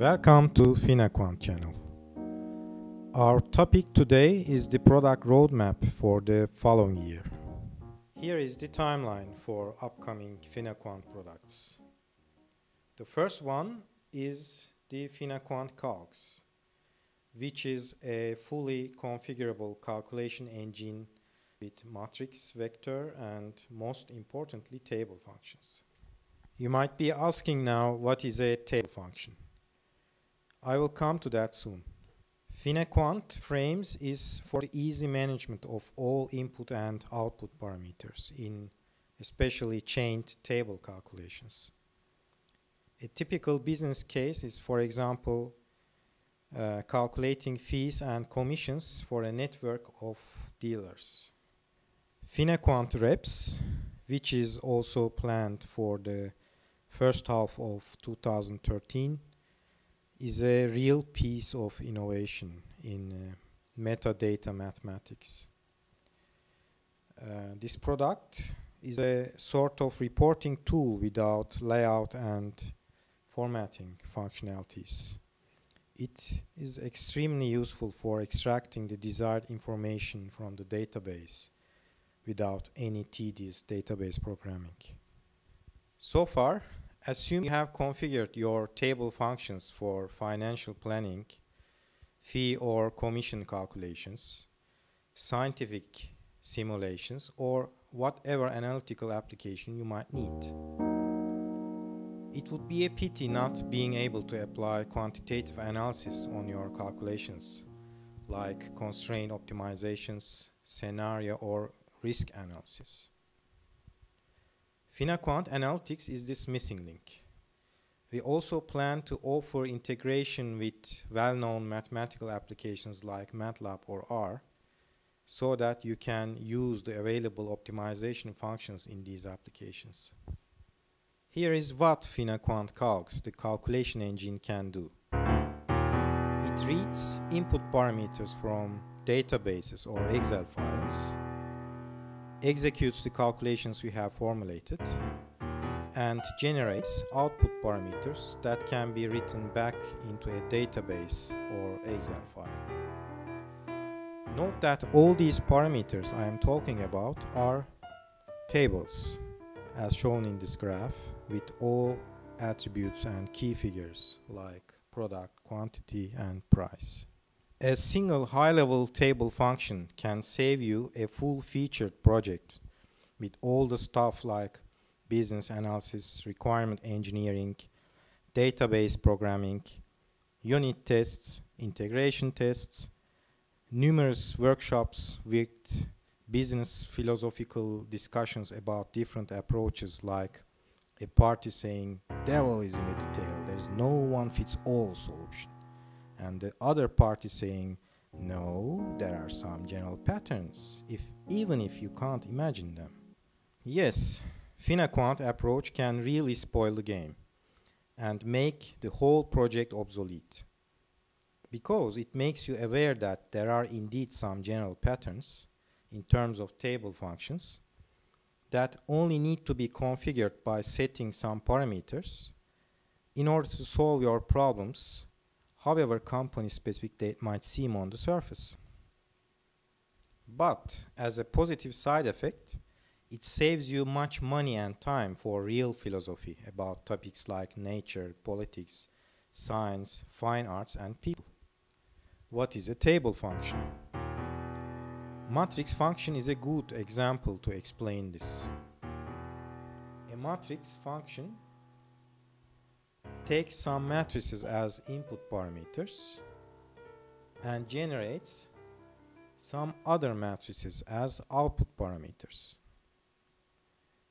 Welcome to Finaquant channel. Our topic today is the product roadmap for the following year. Here is the timeline for upcoming Finaquant products. The first one is the Finaquant calcs, which is a fully configurable calculation engine with matrix, vector, and most importantly, table functions. You might be asking now, what is a table function? I will come to that soon. Finaquant frames is for easy management of all input and output parameters in especially chained table calculations. A typical business case is, for example, calculating fees and commissions for a network of dealers. Finaquant reps, which is also planned for the first half of 2013, is a real piece of innovation in metadata mathematics. This product is a sort of reporting tool without layout and formatting functionalities. It is extremely useful for extracting the desired information from the database without any tedious database programming. So far, assume you have configured your table functions for financial planning, fee or commission calculations, scientific simulations, or whatever analytical application you might need. It would be a pity not being able to apply quantitative analysis on your calculations, like constraint optimizations, scenario, or risk analysis. Finaquant Analytics is this missing link. We also plan to offer integration with well-known mathematical applications like MATLAB or R, so that you can use the available optimization functions in these applications. Here is what Finaquant calcs, the calculation engine, can do. It reads input parameters from databases or Excel files, executes the calculations we have formulated, and generates output parameters that can be written back into a database or Excel file. Note that all these parameters I am talking about are tables, as shown in this graph, with all attributes and key figures like product, quantity, and price. A single high-level table function can save you a full-featured project with all the stuff like business analysis, requirement engineering, database programming, unit tests, integration tests, numerous workshops with business philosophical discussions about different approaches, like a party saying, "Devil is in the detail, there is no one-fits-all solution." And the other party saying, "No, there are some general patterns, even if you can't imagine them." Yes, Finaquant approach can really spoil the game and make the whole project obsolete, because it makes you aware that there are indeed some general patterns in terms of table functions that only need to be configured by setting some parameters in order to solve your problems, however company-specific they might seem on the surface. But as a positive side effect, it saves you much money and time for real philosophy about topics like nature, politics, science, fine arts, and people. What is a table function? Matrix function is a good example to explain this. A matrix function takes some matrices as input parameters and generates some other matrices as output parameters.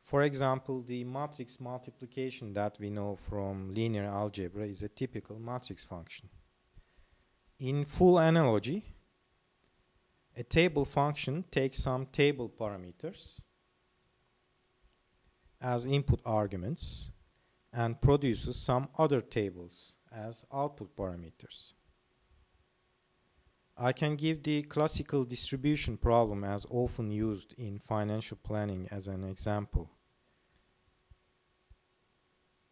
For example, the matrix multiplication that we know from linear algebra is a typical matrix function. In full analogy, a table function takes some table parameters as input arguments and produces some other tables as output parameters. I can give the classical distribution problem as often used in financial planning as an example.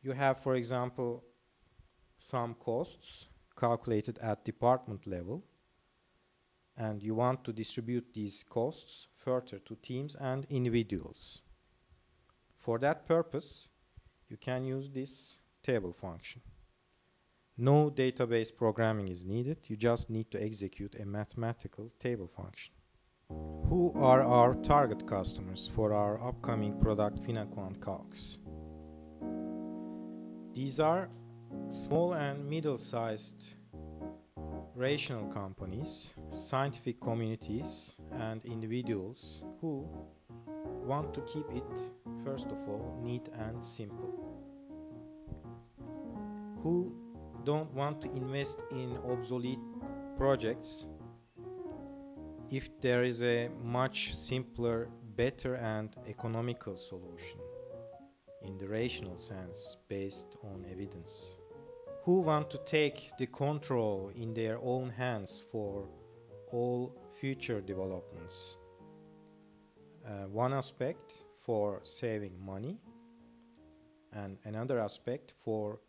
You have, for example, some costs calculated at department level, and you want to distribute these costs further to teams and individuals. For that purpose, you can use this table function. No database programming is needed. You just need to execute a mathematical table function. Who are our target customers for our upcoming product Finaquant calcs? These are small and middle-sized rational companies, scientific communities, and individuals who want to keep it, first of all, neat and simple. Who don't want to invest in obsolete projects if there is a much simpler, better and economical solution in the rational sense based on evidence. Who want to take the control in their own hands for all future developments. One aspect for saving money and another aspect for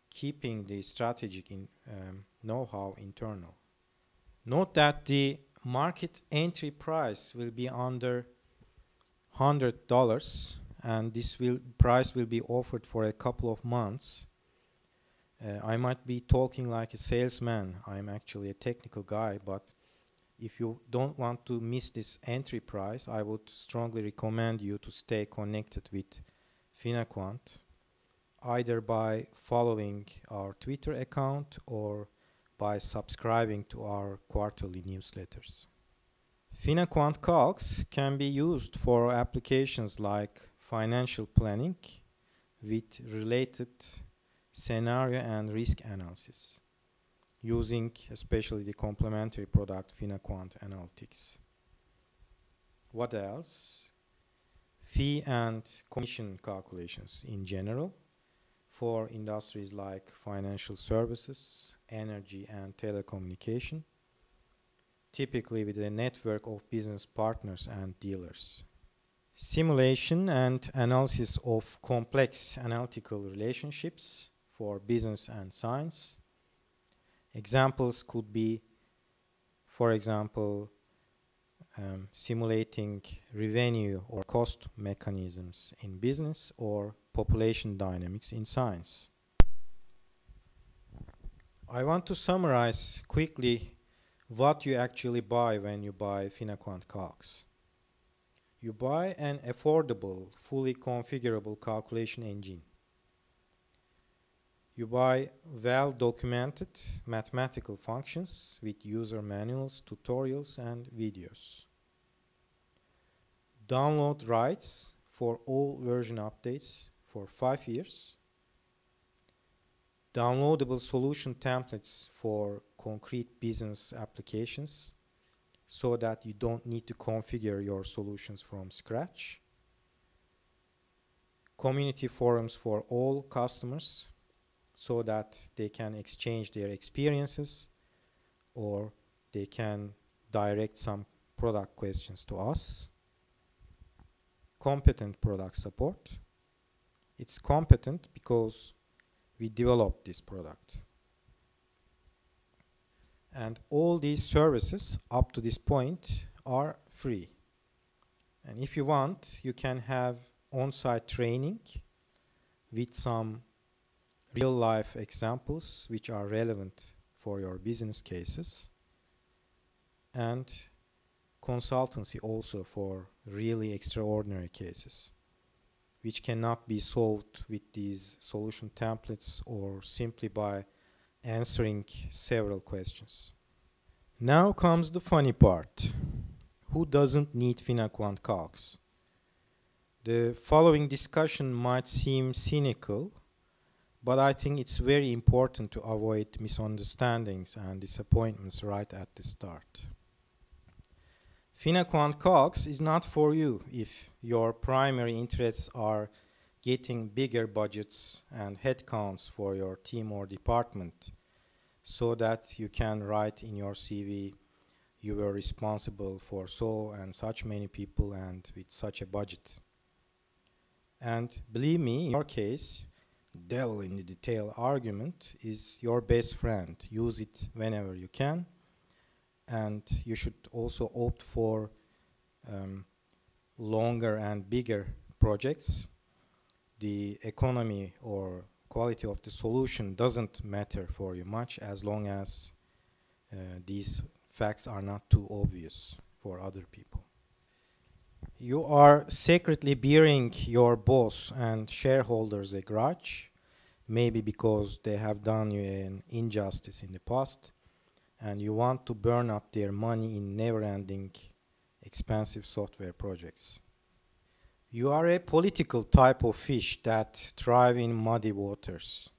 keeping the strategic know-how internal. Note that the market entry price will be under $100 and this price will be offered for a couple of months. I might be talking like a salesman. I'm actually a technical guy, but if you don't want to miss this entry price, I would strongly recommend you to stay connected with Finaquant, either by following our Twitter account or by subscribing to our quarterly newsletters. Finaquant calcs can be used for applications like financial planning with related scenario and risk analysis, using especially the complementary product Finaquant Analytics. What else? Fee and commission calculations in general for industries like financial services, energy and telecommunication, typically with a network of business partners and dealers. Simulation and analysis of complex analytical relationships for business and science. Examples could be, for example, simulating revenue or cost mechanisms in business or population dynamics in science. I want to summarize quickly what you actually buy when you buy Finaquant calcs. You buy an affordable, fully configurable calculation engine. You buy well-documented mathematical functions with user manuals, tutorials, and videos. Download rights for all version updates for 5 years. Downloadable solution templates for concrete business applications so that you don't need to configure your solutions from scratch. Community forums for all customers so that they can exchange their experiences or they can direct some product questions to us. Competent product support. It's competent because we developed this product. And all these services up to this point are free. And if you want, you can have on-site training with some real-life examples which are relevant for your business cases, and consultancy also for really extraordinary cases which cannot be solved with these solution templates or simply by answering several questions. Now comes the funny part. Who doesn't need Finaquant calcs? The following discussion might seem cynical, but I think it's very important to avoid misunderstandings and disappointments right at the start. Finaquant calcs is not for you if your primary interests are getting bigger budgets and headcounts for your team or department so that you can write in your CV you were responsible for so and such many people and with such a budget. And believe me, in your case, devil in the detail argument is your best friend. Use it whenever you can, and you should also opt for longer and bigger projects. The economy or quality of the solution doesn't matter for you much as long as these facts are not too obvious for other people. You are secretly bearing your boss and shareholders a grudge, maybe because they have done you an injustice in the past, and you want to burn up their money in never-ending expensive software projects. You are a political type of fish that thrive in muddy waters.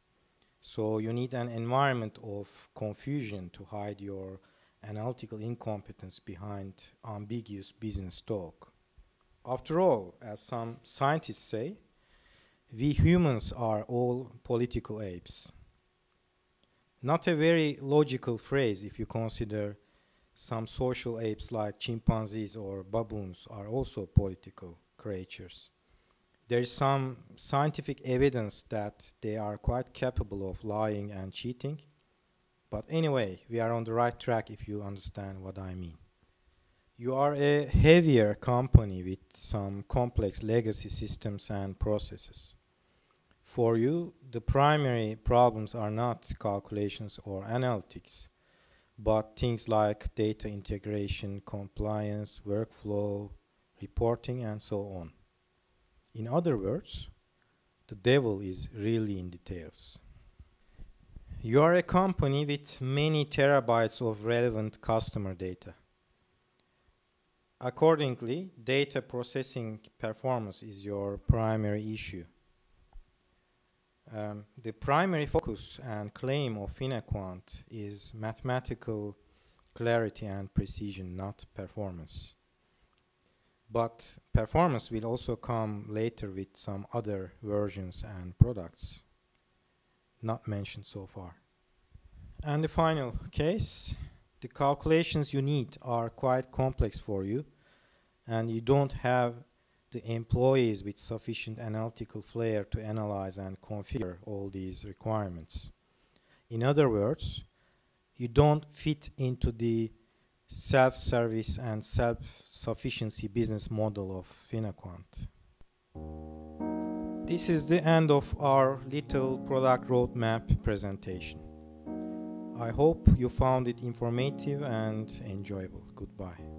So you need an environment of confusion to hide your analytical incompetence behind ambiguous business talk. After all, as some scientists say, we humans are all political apes. Not a very logical phrase if you consider some social apes like chimpanzees or baboons are also political creatures. There is some scientific evidence that they are quite capable of lying and cheating. But anyway, we are on the right track if you understand what I mean. You are a heavier company with some complex legacy systems and processes. For you, the primary problems are not calculations or analytics, but things like data integration, compliance, workflow, reporting, and so on. In other words, the devil is really in details. You are a company with many terabytes of relevant customer data. Accordingly, data processing performance is your primary issue. The primary focus and claim of Finaquant is mathematical clarity and precision, not performance. But performance will also come later with some other versions and products not mentioned so far. And the final case, the calculations you need are quite complex for you, and you don't have the employees with sufficient analytical flair to analyze and configure all these requirements. In other words, you don't fit into the self-service and self-sufficiency business model of Finaquant. This is the end of our little product roadmap presentation. I hope you found it informative and enjoyable. Goodbye.